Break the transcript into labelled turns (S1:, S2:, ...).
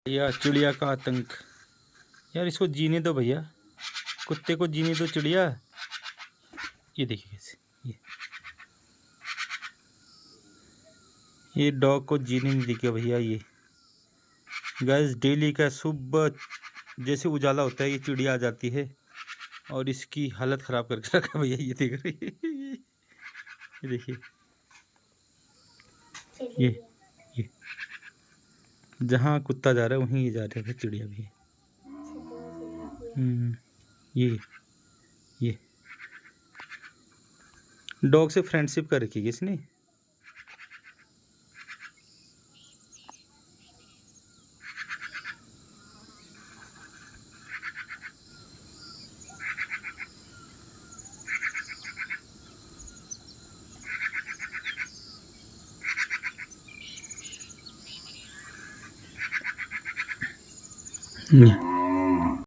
S1: भैया चिड़िया का आतंक। यार इसको जीने दो भैया, कुत्ते को जीने दो चिड़िया। ये देखिए कैसे ये डॉग को जीने नहीं देगा भैया। ये गैस डेली का सुबह जैसे उजाला होता है ये चिड़िया आ जाती है और इसकी हालत ख़राब करके रखा भैया। ये देख रही ये देखिए ये जहाँ कुत्ता जा रहा है वहीं ये जा रहा है चिड़िया भी। ये डॉग से फ्रेंडशिप कर रखी है इसने। Yeah.